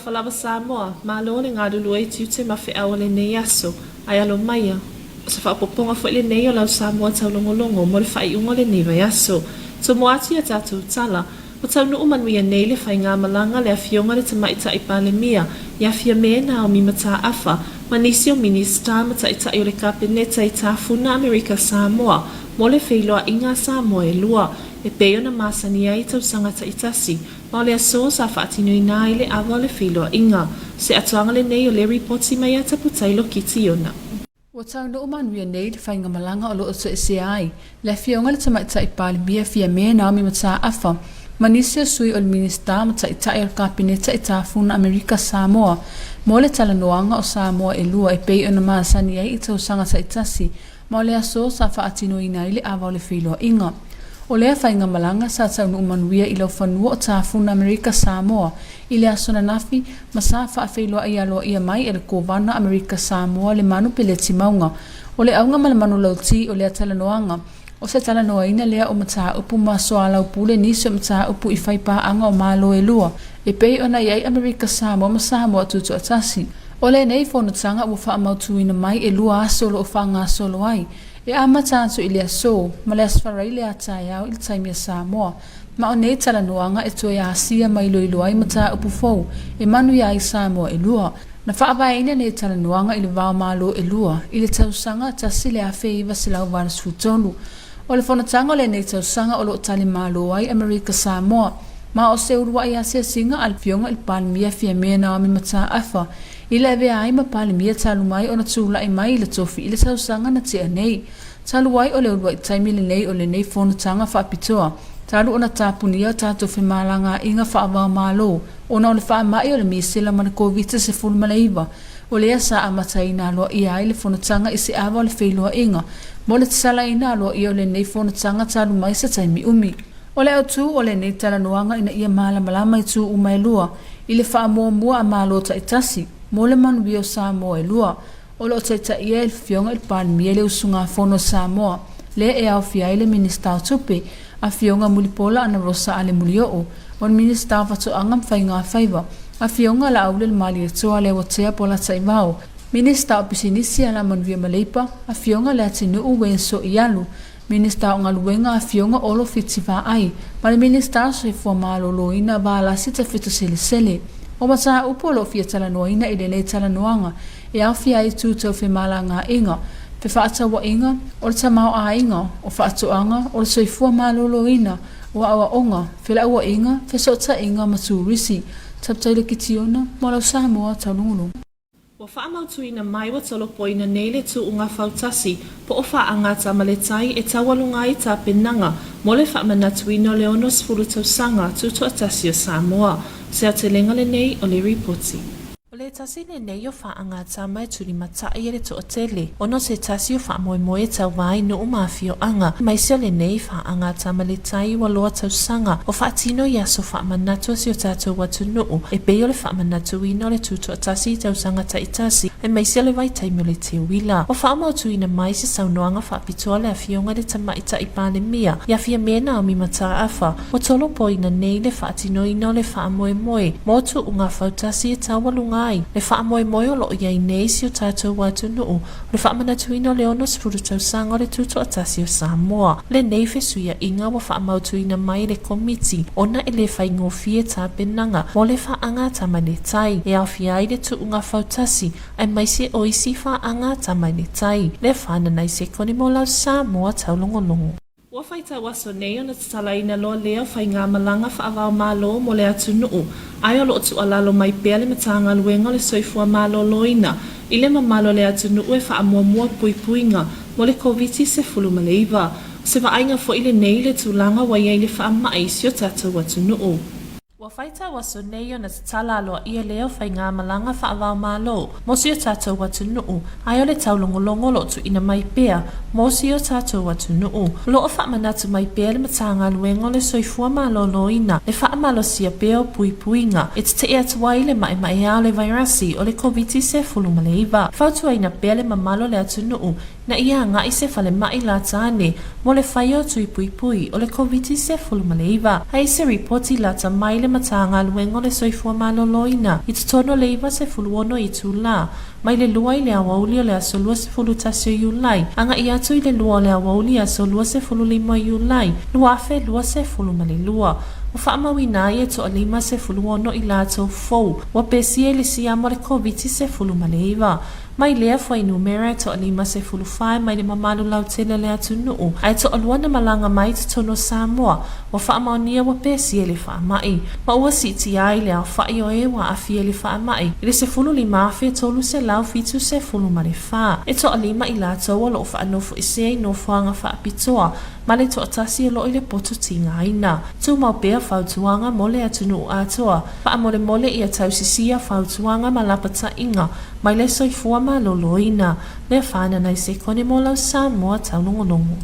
falava Samoa, malo le ngā dulu e tiute ma whi awa le nei aso, ai alo maia. O se whaapoponga fo le nei o lau Samoa taulongolongo, mo le whai ungo le nei vai aso. So mo atu ia tātou tala, o tau nu umanuia nei le whai ngā malanga le awhionga le tamaita i pālemia, ia fia mena o mi mata afa, ma nisi o minista mata i tai o le kabineta i tā funa Amerika Samoa, mo le whailoa inga Samoa e lua, e peo na masania i tau sangata i tasi, ma le aso sa whaatinu i nā i le awa le whailoa inga, se atuanga le nei o le reporti mai ata putailo ki tiona. Wa tau no umanuia nei le whainga malanga o loo se se ai, le whionga le tamaita i pālemia fia mena o mi mata afa, manisi o sui o le minista mata i tai o le kabineta i tā funa Amerika Samoa, mo le talanoanga o Samoa e lua e pei o na masania i tau sangata i tasi, ma le aso sa whaatino i nai le awa o le whailoa inga. O lea whainga malanga sa tau no umanuia i lau whanua o tā funa Amerika Samoa, i le aso na nafi, ma sa whaawhailoa i aloa ia mai e le kōwana Amerika Samoa le manu pele ti maunga, o le aunga ma le manu lau ti o lea talanoanga, o se talanoa ina lea o mata upu ma soa lau pule nisi o mata upu i whaipa anga o malo e lua, e pei ona iai Amerika Samoa ma Samoa tutu atasi. O le nei whanutanga ua whaamautu ina mai e lua asolo o whanga solo ai, e ama tātu i le aso, ma le asfarai le atai au i le taimia Samoa, ma o nei talanoanga e toi asia mai loilo ai mata upu fau, e manu iai Samoa e lua, na whaabaina nei talanoanga i le vau malo e lua, i le tausanga tasi le awhi iwa se lau varas futonu, o le whanatanga le nei tausanga o lo tali malo ai Amerika Samoa, ma o se urua i asia singa al fionga il palimia fia mea na ami mata afa, i le vea ai ma palimia talu mai o na tūla i mai le tofi i le tausanga na tia nei, talu ai o le urua i taimi le nei o le nei whanatanga whaapitoa, talu o na tāpunia tātou whemalanga inga whaavao malo, o na o le whaamai o le misila mana COVID se fulmaleiva, o lea sa amata ina aloa i ai le whanatanga i se awa o le whailoa inga, mo le tsala ina aloa i o le nei whanatanga talu mai sa taimi umi. O le autu o le nei talanoanga ina ia malama i tu umai lua, i le wha mua a malo ta itasi, mo le manu o Samoa e lua, o le o te ia il fionga il palimia le usunga fono Samoa, le e au fia le minista o tupe, a fionga mulipola ana rosa ale mulio o le minista fatu angam whainga whaiva, a fionga la aule le mali e toa le watea pola taivao, minista o pisinisi ala manuia maleipa, a fionga le atinu uwe so i alu, minista o ngaluenga a fionga olo fitiwa ai, ma le minista so i fua malo loina va la sita fitu sele. O mata upolo fia talanoina i le nei talanoanga, e au fia i tūtau fe malanga inga, fe whaatawa inga, o le tamau a inga, o whaatoanga, o le soifua malo loina, o awa onga, fe la ua inga, fe sota inga matu risi, taptaile ki tiona, mo lau Samoa taulungulu. Wa whaamautu ina mai wa talopo ina nei le tu unga whautasi, po o whaangata ma le tai e tawalunga i tā penanga, mo le whaamanatu ina le ono sfuru tausanga tutu atasi o Samoa, se a te lenga le nei o le reporti. O le tasi le nei o whaangata mai turi matai e le to o tele, ono se tasi o whaamoemoe tau vai no umafi o anga, mai se le nei whaangata ma le tai wa loa tausanga, o whaatino i aso whaamanatu si o tātou watu nuu, e peo le whaamanatu ina le tutu atasi tausanga ta itasi, e mai se le vai taimo le te wila. O whaamautu ina mai se saunoanga whaapitoa le awhionga le tamaita i palemia, ia fia mena o mi mata afa, o tolo po ina nei le whaatino ina le whaamoemoe, mo tu unga whautasi e tawalunga ai, le whaamoemoe o loo iai nei si o tātou watu nuu, le whaamanatu ina le ono spuru tausanga o le tutu atasi o Samoa, le nei fesuia inga wa whaamautu ina mai le komiti, ona e le whaingofie tā penanga, mo le whaangata ma le tai, e au fia i le tu unga whautasi, ai mai se oisi whaangata ma le tai, le whananai se koni mo lau Samoa taulongolongo. Ua whaita waso nei o na tatala ina loa leo whai ngā malanga whaavao malo mo le atu nuu. Ai o loo tu alalo mai pea le matanga luenga le soifua malo loina. I le mamalo le atu nuu e whaamuamua puipuinga mo le COVID se fulu maleiva. Se waainga fo ile nei le tūlanga wa iai le whaamai si o tātou atu nuu. Wa whaita waso nei o na tatala aloa ia leo whai ngā malanga whaavao malo. Mo si o tātou watu nuu, ai o le taulongolongo lo tu ina mai pea, mo si o tātou watu nuu. Lo o whaamanatu mai pea le matanga luengo le soifua malo loina, le whaamalo sia pea o puipuinga. E te te atuai le mai ao le vairasi o le COVID se fulu maleiva. Whautu aina pea le mamalo le atu nuu, na ia nga i se whale mai la tāne, mo le whai o tui puipui o le COVID se fulu maleiva. Ai se reporti la ta mai le matanga luengo le soifua maloloina. I te tono leiva se fuluono i tula. Mai le lua i le awauli o le asolua se fulu tasio iulai. Anga i atu i le lua o le awauli asolua se fulu lima iulai. Lua afe lua se fulu mali lua. O whaamawina i e to alima se fuluono i lato fou. Wa pesie le siamo le koviti se fulu maleiva. Mai lea fwai numera to alima se fulu whae mai le mamalu lau tele le atu nuu. Ai to aluana malanga mai te tono Samoa. Wa whaamaunia wa pesie le whaamai. Ma ua siti ai le au whai o e wa afie le whaamai. I le se fulu li mawhia tolu se lau fitu se fulu male wha. E to alima i lato wa lo whaanofo i se no whaanga whaapitoa. Ma le to atasi lo i le poto tinga aina. Tu mau bea whautuanga mole atu nuu atoa. Wha mole i a tausisia whautuanga malapata inga. Mai le soifua maloloina. Le whana nai se kone mo lau Samoa Taulogologo.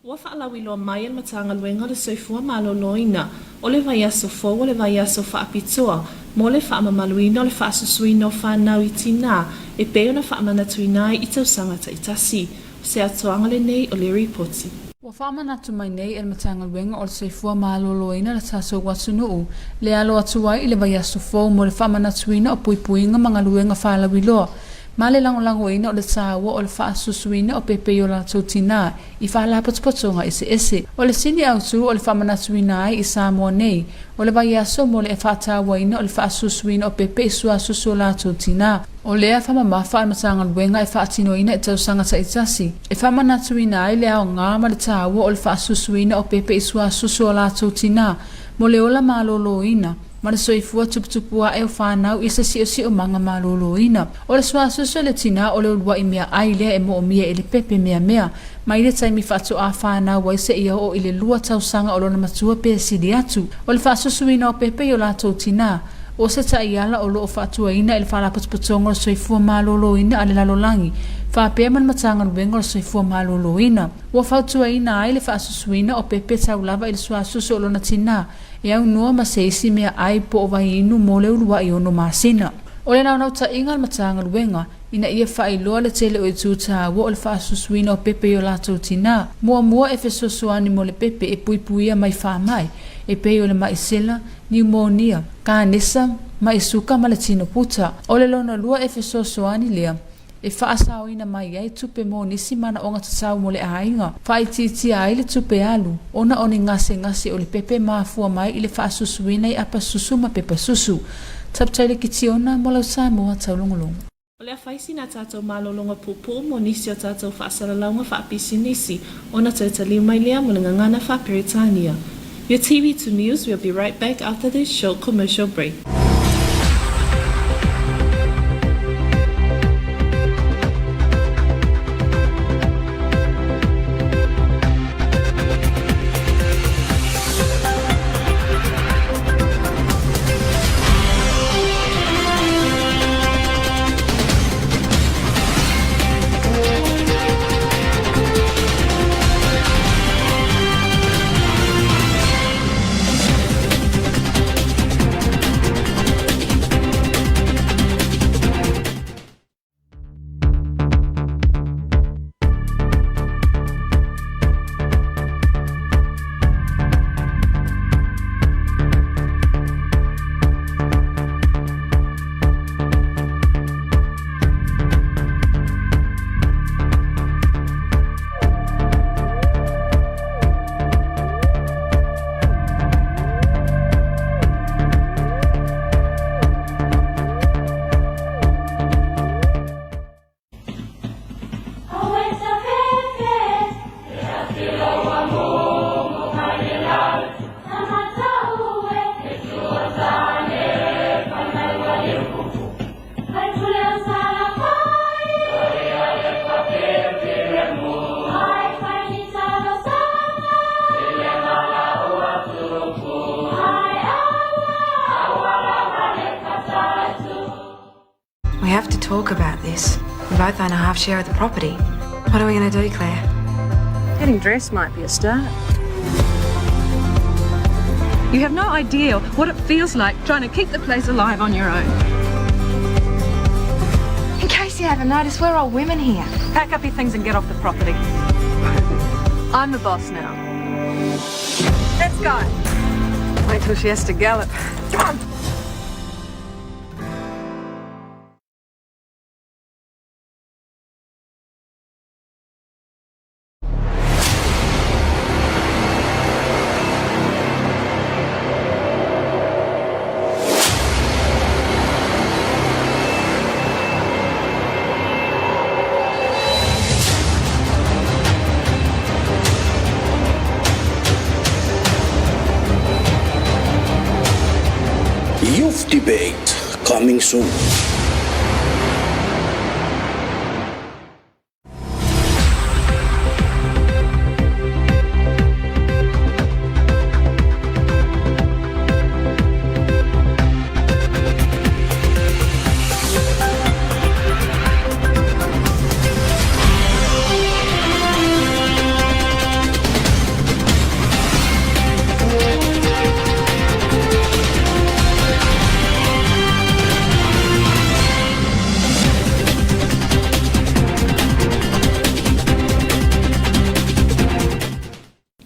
Ua whaalawilo mai al matanga luenga le soifua maloloina. O le vai aso fo o le vai aso whaapitoa. Mo le whaamamaluina o le whaasusuina o whanau i tina. E peo na whaamanatuina i tausanga taitasi. Se atoanga le nei o le ripoti. Wa whaamanatu mai nei el matanga luenga o le soifua maloloina le taso watu nuu. Le alo atuai i le vai aso fo mo le whaamanatuina o puipuinga mga luenga whaalawiloa. Ma le langolangoina o le tāua o le whaasusuina o pepe o la tautina i whaalapatspatonga ese. O le sini autu o le whamanatuina ai i Samoa nei. O le vai aso mo le e whaatawaina o le whaasusuina o pepe i suasusu o la tautina. O lea whamamafa al matanga luenga e whaatinoina e tausanga taitasi. E whamanatuina ai le ao ngā ma le tāua o le whaasusuina o pepe i suasusu o la tautina. Mo le ola maloloina. Ma le soifua tuputupua e o whanau i sa si o manga maloloina. O le suasusu le tina o le ulua i mea ai lea e mo o mia e le pepe mea. Ma i le taimi whaatu a whanau wa i se ia o i le lua tausanga o lona matua pe sidi atu. O le whaasusuina o pepe i o la tautina. O se ta iala o loo whaatuaina i le whalapatpatonga o le soifua maloloina a le lalolangi. Whapea man matanga luenga o le soifua maloloina. Ua whaatuaina ai le whaasusuina o pepe taulava i le suasusu o lona tina. E au noa ma se isi mea ai po o vai inu mo le ulua i ono masina. O le naunau ta inga al matanga luenga, ina ia whailoa le tele o i tūtāua o le whaasusuina o pepe i o lātou tina. Mua e whesosuani mo le pepe e puipuia mai whamai, e pei o le maisela, pneumonia, kānesa, maisuka ma le tino puta. O le lona lua e whesosuani lea. E whaasaoina mai ai tupe mo nisi mana o ngatasau mo le ainga. Whaititia ai le tupe alu. Ona o ni ngase o le pepe maafua mai i le whaasusuina i apa susu ma pepa susu. Taptaile ki tiona mo lau Samoa Taulogologo. O le awhaisi na tātou malolonga pupu mo nisi o tātou whaasaralaunga whaapisi nisi. Ona tautali mai lea mo le ngangana whaaperitania. Your TV2 News will be right back after this short commercial break. We have to talk about this. We both own a half share of the property. What are we going to do, Claire? Getting dressed might be a start. You have no idea what it feels like trying to keep the place alive on your own. In case you haven't noticed, we're all women here. Pack up your things and get off the property. I'm the boss now. Let's go. Wait till she has to gallop. Come on. Youth debate coming soon.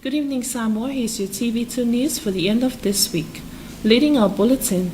Good evening, Samoa. Here's your TV2 news for the end of this week. Leading our bulletin,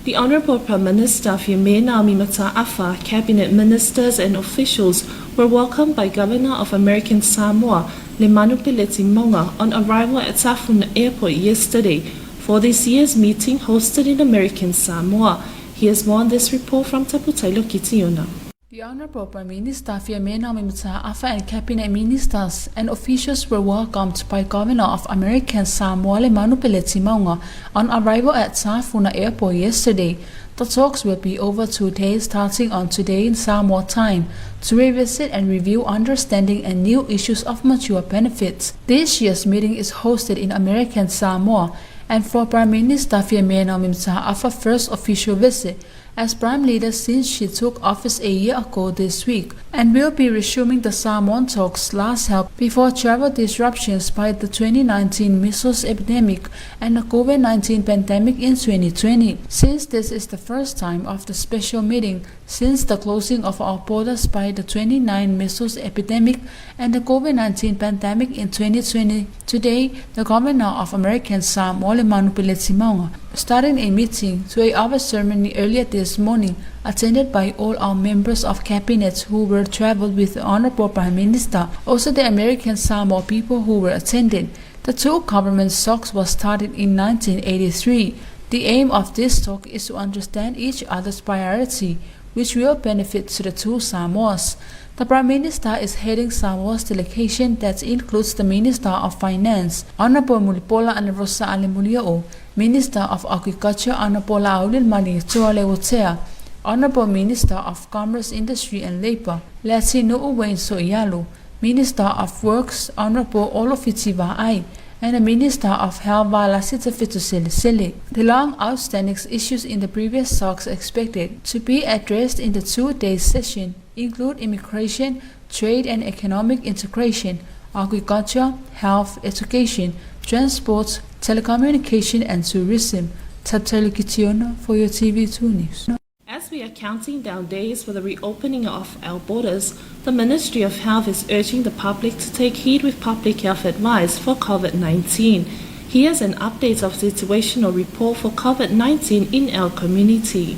the Honourable Prime Minister Fiamena Mataafa, Cabinet Ministers and officials were welcomed by Governor of American Samoa, Lemanupileti Monga, on arrival at Tafuna Airport yesterday for this year's meeting hosted in American Samoa. Here's more on this report from Taulogologo. The Honourable Prime Minister Fiamena Mataafa and Cabinet Ministers and officials were welcomed by Governor of American Samoa Lemanupileti Monga on arrival at Tafuna Airport yesterday. The talks will be over 2 days starting on today in Samoa time to revisit and review understanding and new issues of mutual benefits. This year's meeting is hosted in American Samoa and for Prime Minister Fiamena Mataafa's first official visit as Prime Leader since she took office a year ago this week, and will be resuming the Samoan talks last held before travel disruptions by the 2019 measles epidemic and the COVID-19 pandemic in 2020. Since this is the first time of the special meeting since the closing of our borders by the 2019 measles epidemic and the COVID-19 pandemic in 2020, today the Governor of American Samoa Lemanupileti Monga started a meeting to a office ceremony earlier this morning, attended by all our members of cabinet who were traveled with the Honourable Prime Minister, also the American Samoa people who were attending. The two government talks was started in 1983. The aim of this talk is to understand each other's priority, which will benefit to the two Samoas. The Prime Minister is heading Samoa's delegation that includes the Minister of Finance, Honourable Mulipola Anarosa Alemuliao, Minister of Agriculture Honourable Aulil Manitua, Honourable Minister of Commerce, Industry and Labour, Latino Uwain Soialo, Minister of Works Honourable Olofiti Va'ai, and the Minister of Health Valasita Fitusili. The long outstanding issues in the previous talks expected to be addressed in the 2-day session include immigration, trade and economic integration, agriculture, health, education, transport, telecommunication and tourism. Taulogologo for your TV2 news. As we are counting down days for the reopening of our borders, the Ministry of Health is urging the public to take heed with public health advice for COVID-19. Here's an update of situational report for COVID-19 in our community.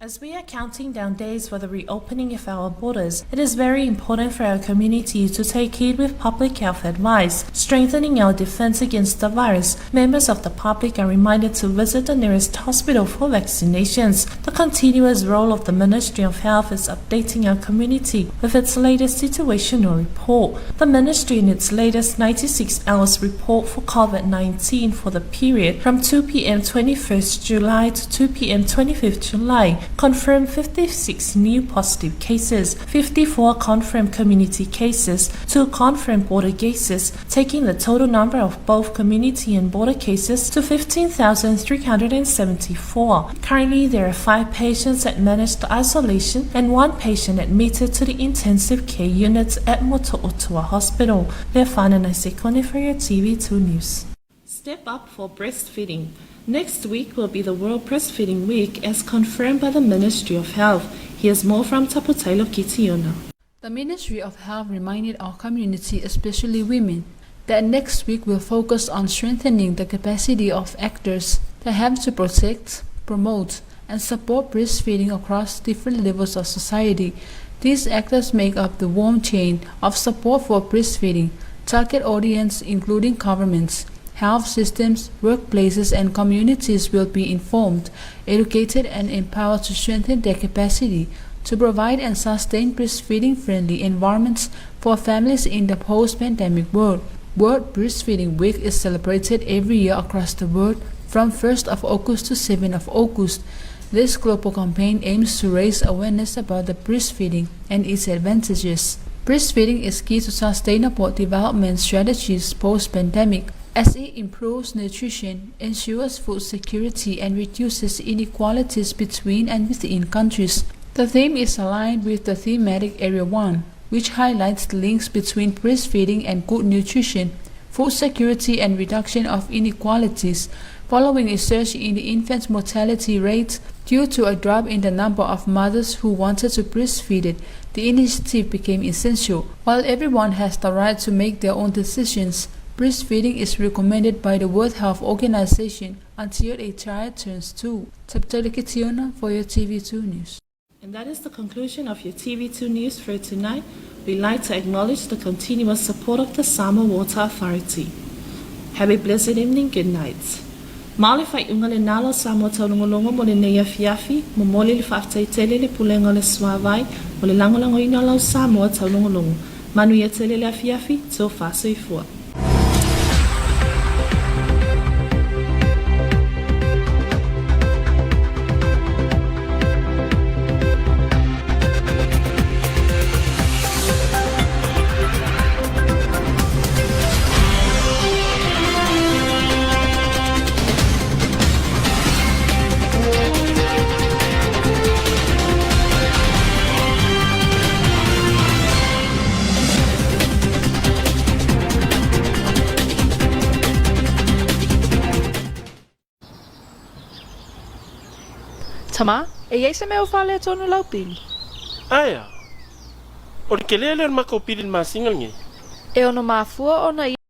As we are counting down days for the reopening of our borders, it is very important for our community to take heed with public health advice, strengthening our defense against the virus. Members of the public are reminded to visit the nearest hospital for vaccinations. The continuous role of the Ministry of Health is updating our community with its latest situational report. The Ministry in its latest 96 hours report for COVID-19 for the period from 2 p.m. 21st July to 2 p.m. 25th July confirmed 56 new positive cases, 54 confirmed community cases, 2 confirmed border cases, taking the total number of both community and border cases to 15,374. Currently, there are 5 patients at managed isolation and 1 patient admitted to the intensive care units at Moto'otua Hospital. Lefana Naisekone for your TV2 News. Step up for breastfeeding. Next week will be the World Breastfeeding Week as confirmed by the Ministry of Health. Here's more from Taulogologo. The Ministry of Health reminded our community, especially women, that next week will focus on strengthening the capacity of actors that have to protect, promote, and support breastfeeding across different levels of society. These actors make up the warm chain of support for breastfeeding. Target audience including governments, health systems, workplaces, and communities will be informed, educated, and empowered to strengthen their capacity to provide and sustain breastfeeding-friendly environments for families in the post-pandemic world. World Breastfeeding Week is celebrated every year across the world from 1st of August to 7th of August. This global campaign aims to raise awareness about the breastfeeding and its advantages. Breastfeeding is key to sustainable development strategies post-pandemic, as it improves nutrition, ensures food security, and reduces inequalities between and within countries. The theme is aligned with the thematic Area 1, which highlights the links between breastfeeding and good nutrition, food security, and reduction of inequalities. Following a surge in the infant mortality rate due to a drop in the number of mothers who wanted to breastfeed, the initiative became essential. While everyone has the right to make their own decisions, breastfeeding is recommended by the World Health Organization until a child turns 2. Taulogologo for your TV2 News. And that is the conclusion of your TV2 News for tonight. We'd like to acknowledge the continuous support of the Samoa Water Authority. Have a blessed evening. Good night. Maole fai unga le nalo Samoa Taulogologo mo le nei afiafi, mo mole le whaaftaitele le pulenga le suavai, mo le langolango ina lau Samoa Taulogologo. Manu ia tele le afiafi, tō whāsoifua. Tama, e ei se mea whale tonu lau pili. Aia, o le kelele o makau pili masingal nge. E ono mafua ona